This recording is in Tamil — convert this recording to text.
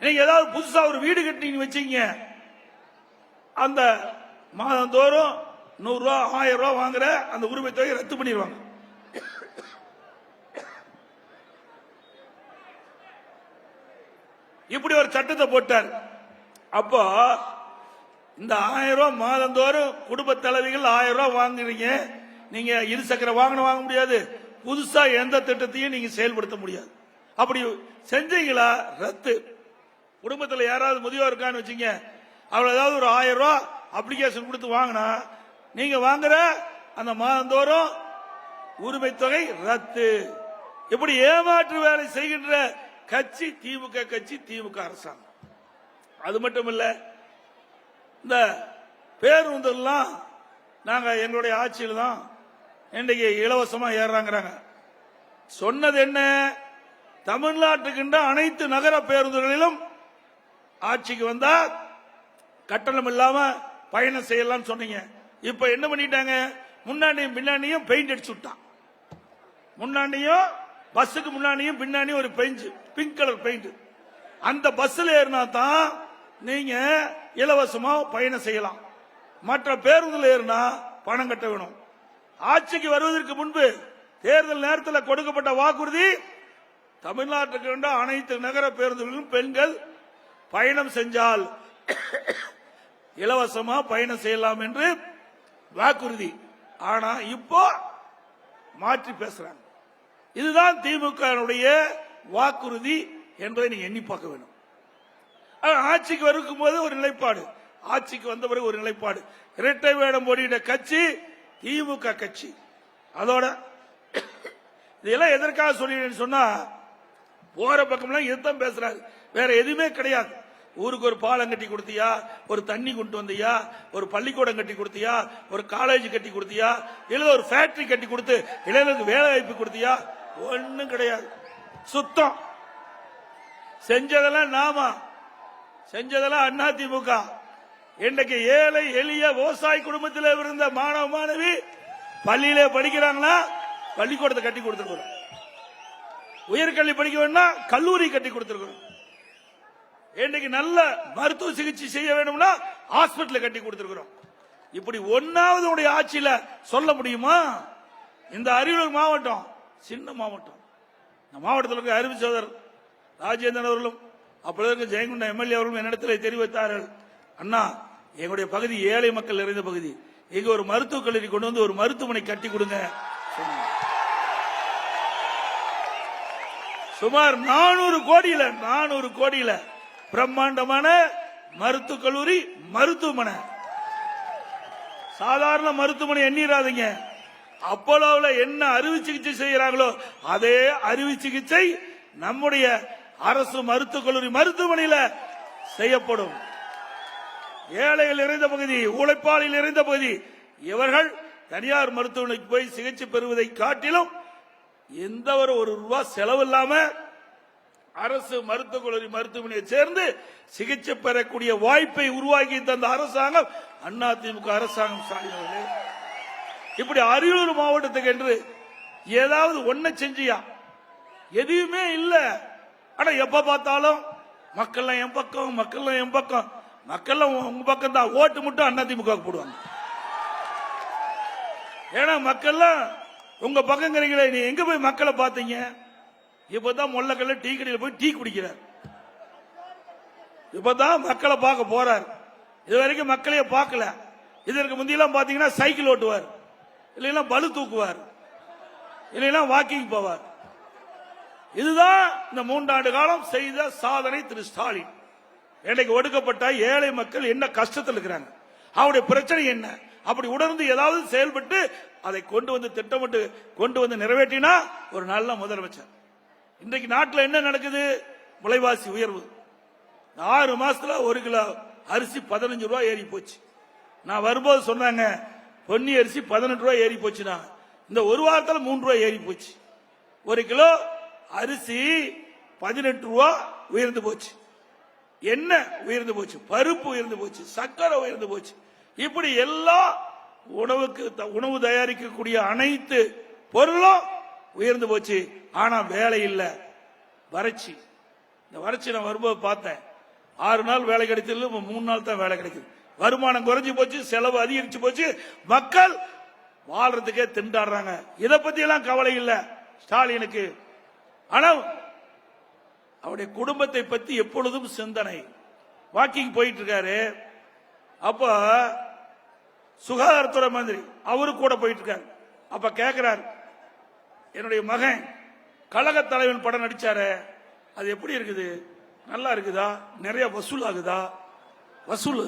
நீங்க ஏதாவது புதுசா ஒரு வீடு கட்டினீங்க வச்சீங்க, அந்த மாதந்தோறும் 100 ரூபா 1000 ரூபா வாங்குற அந்த உரிமை தொகையை ரத்து பண்ணிடுவாங்க. இப்படி ஒரு சட்டத்தை போட்டார். அப்போ இந்த 1000 ரூபாய் மாதந்தோறும் குடும்ப தலைவிகள் 1000 ரூபாய் வாங்குறீங்க, நீங்க இருசக்கர வாகனம் வாங்க முடியாது, புதுசா எந்த திட்டத்தையும் நீங்க செயல்படுத்த முடியாது. அப்படி செஞ்சீங்களா ரத்து. குடும்பத்தில் யாராவது முதியோர் இருக்கான்னு வச்சுங்க, அவள் ஏதாவது ஒரு 1000 ரூபாய் அப்ளிகேஷன் கொடுத்து வாங்கினா நீங்க வாங்குற அந்த மாதந்தோறும் உரிமை தொகை ரத்து. இப்படி ஏமாற்று வேலை செய்கின்ற கட்சி திமுக கட்சி, திமுக அரசாங்கம். அது மட்டும் இல்ல, இந்த பேருந்தெல்லாம் நாங்க எங்களுடைய ஆட்சியில் தான் இன்றைக்கு இலவசமா ஏறாங்கிறாங்க. சொன்னது என்ன? தமிழ்நாட்டுக்கின்ற அனைத்து நகர பேருந்துகளிலும் ஆட்சிக்கு வந்தா கட்டணம் இல்லாம பயணம் செய்யலாம் சொன்னீங்க. இப்ப என்ன பண்ணிட்டாங்க? முன்னாடியும் பின்னாடியும் பெயிண்ட் அடிச்சு விட்டான். முன்னாடியும் பஸ்ஸுக்கு முன்னாடியும் பின்னாடியும் ஒரு பிங்க் கலர் பெயிண்ட். அந்த பஸ்ல ஏறினா தான் நீங்க இலவசமா பயணம் செய்யலாம். மற்ற பேருந்துல ஏறினா பணம் கட்ட வேணும். ஆட்சிக்கு வருவதற்கு முன்பு தேர்தல் நேரத்தில் கொடுக்கப்பட்ட வாக்குறுதி, தமிழ்நாட்டுக்கு அனைத்து நகர பேருந்துகளிலும் பெண்கள் பயணம் செஞ்சால் இலவசமா பயணம் செய்யலாம் என்று வாக்குறுதி. ஆனா இப்போ மாற்றி பேசுறாங்க. இதுதான் திமுக வாக்குறுதி என்பதை நீங்க எண்ணி பார்க்க வேண்டும். ஆட்சிக்கு வரும் போது ஒரு நிலைப்பாடு, ஆட்சிக்கு வந்த பிறகு ஒரு நிலைப்பாடு. இரட்டை வேடம் போடுகிற கட்சி திமுக கட்சி. அதோட இதெல்லாம் எதற்காக சொல்லிடுன்னு சொன்னா, போற பக்கம்லாம் இதுதான் பேசுறாரு, வேற எதுவுமே கிடையாது. ஊருக்கு ஒரு பாலம் கட்டி கொடுத்தியா, ஒரு தண்ணி கொண்டு வந்தியா, ஒரு பள்ளிக்கூடம் கட்டி கொடுத்தியா, ஒரு காலேஜ் கட்டி கொடுத்தியா, இல்ல ஒரு ஃபேக்டரி கட்டி கொடுத்து இளைஞருக்கு வேலை வாய்ப்பு கொடுத்தியா? ஒன்னும் கிடையாது. சுத்தம். செஞ்சதெல்லாம் நாம, செஞ்சதெல்லாம் அதிமுக. இன்றைக்கு ஏழை எளிய விவசாய குடும்பத்தில் இருந்த மாணவ மாணவி பள்ளியில படிக்கிறாங்களா, பள்ளிக்கூடத்தை கட்டி கொடுத்திருக்கிறோம். உயர்கல்வி படிக்க வேணும்னா கல்லூரி கட்டி கொடுத்திருக்கிறோம். இன்றைக்கு நல்ல மருத்துவ சிகிச்சை செய்ய வேணும்னா ஹாஸ்பிட்டல் கட்டி கொடுத்திருக்கிறோம். இப்படி ஒன்னாவது ஆட்சியில சொல்ல முடியுமா? இந்த அரியலூர் மாவட்டம் சின்ன மாவட்டம். இந்த மாவட்டத்தில் இருக்க அறிவு சோதர் ராஜேந்திரன் அவர்களும் அப்பொழுது இருக்க ஜெயங்கொண்ட எம்எல்ஏ அவர்களும் என்னிடத்தில் தெரிவித்தார்கள், அண்ணா எங்களுடைய பகுதி ஏழை மக்கள் நிறைந்த பகுதி, இங்க ஒரு மருத்துவக் கல்லூரி கொண்டு வந்து ஒரு மருத்துவமனை கட்டி கொடுங்க. சுமார் 400 கோடியில பிரம்மாண்டமான மருத்துவக் கல்லூரி, மருத்துவமனை. சாதாரண மருத்துவமனை எண்ணிராதீங்க. அப்போலோவில் என்ன அறுவை சிகிச்சை செய்கிறாங்களோ அதே அறுவை சிகிச்சை நம்முடைய அரசு மருத்துவக் கல்லூரி மருத்துவமனையில் செய்யப்படும். ஏழைகள் நிறைந்த பகுதி, உழைப்பாளிகள் நிறைந்த பகுதி. இவர்கள் தனியார் மருத்துவமனைக்கு போய் சிகிச்சை பெறுவதை காட்டிலும் எந்த ஒரு ரூபாய் செலவில்லாம அரசு மருத்துவக் கல்லூரி மருத்துவமனையை சேர்ந்து சிகிச்சை பெறக்கூடிய வாய்ப்பை உருவாக்கி தந்த அரசாங்கம் அதிமுக அரசாங்கம். சாலினவர்களே, இப்படி அரியலூர் மாவட்டத்துக்கு என்று ஏதாவது ஒன்ன செஞ்சியா? எதுவுமே இல்ல. ஆனா எப்ப பார்த்தாலும் மக்கள் என் பக்கம், மக்கள் என் பக்கம், மக்கள் உங்க பக்கம் தான். ஓட்டு மட்டும் அதிமுக போடுவாங்க. ஏன்னா மக்கள் உங்க பக்கங்கிறீங்களே, நீ எங்க போய் மக்களை பார்த்தீங்க? இப்பதான் முள்ளக்கல்ல டீ கடையில் போய் டீ குடிக்கிறார். இப்பதான் மக்களை பார்க்க போறார். இது வரைக்கும் மக்களையே பார்க்கல. இதற்கு முந்தியெல்லாம் பாத்தீங்கன்னா சைக்கிள் ஓட்டுவார், இல்லைன்னா பளு தூக்குவார், இல்லைன்னா வாக்கிங் போவார். இதுதான் இந்த 3 ஆண்டு காலம் செய்த சாதனை திரு ஸ்டாலின். இன்னைக்கு ஒடுக்கப்பட்ட ஏழை மக்கள் என்ன கஷ்டத்தில் இருக்கிறாங்க, அவருடைய பிரச்சனை என்ன, அப்படி உணர்ந்து ஏதாவது செயல்பட்டு அதை கொண்டு வந்து திட்டமிட்டு கொண்டு வந்து நிறைவேற்றினா ஒரு நல்ல முதலமைச்சர். இன்றைக்கு நாட்டில் என்ன நடக்குது? விலைவாசி உயர்வு. 6 மாசத்துல 1 கிலோ அரிசி 15 ரூபாய் ஏறி போச்சு. நான் வரும்போது சொன்னாங்க பொன்னி அரிசி 18 ரூபாய் ஏறி போச்சுனா, இந்த ஒரு வாரத்தில் 3 ரூபாய் ஏறி போச்சு. 1 கிலோ அரிசி 18 ரூபாய் உயர்ந்து போச்சு. என்ன உயர்ந்து போச்சு? பருப்பு உயர்ந்து போச்சு, சக்கரை உயர்ந்து போச்சு. இப்படி எல்லா உணவு தயாரிக்கக்கூடிய அனைத்து பொருளும் உயர்ந்து போச்சு. ஆனா வேலை இல்ல, வறட்சி. இந்த வறட்சி நான் வரும்போது பார்த்தேன். 6 நாள் வேலை கிடைத்தது 3 நாள் தான் வேலை கிடைக்குது. வருமானம் குறைஞ்சு போச்சு, செலவு அதிகரிச்சு போச்சு, மக்கள் வாழ்றதுக்கே திண்டாடுறாங்க. இதை பத்தி எல்லாம் கவலை இல்லை ஸ்டாலினுக்கு. ஆனா அவருடைய குடும்பத்தை பத்தி எப்பொழுதும் சிந்தனை. வாக்கிங் போயிட்டு இருக்காரு, அப்ப சுகாதாரத்துறை மந்திரி அவரு கூட போயிட்டு இருக்காரு. அப்ப கேட்கிறார், என்னுடைய மகன் கழக தலைவன் படம் நடிச்சாரு, அது எப்படி இருக்குது, நல்லா இருக்குதா, நிறைய வசூல் ஆகுதா? வசூல்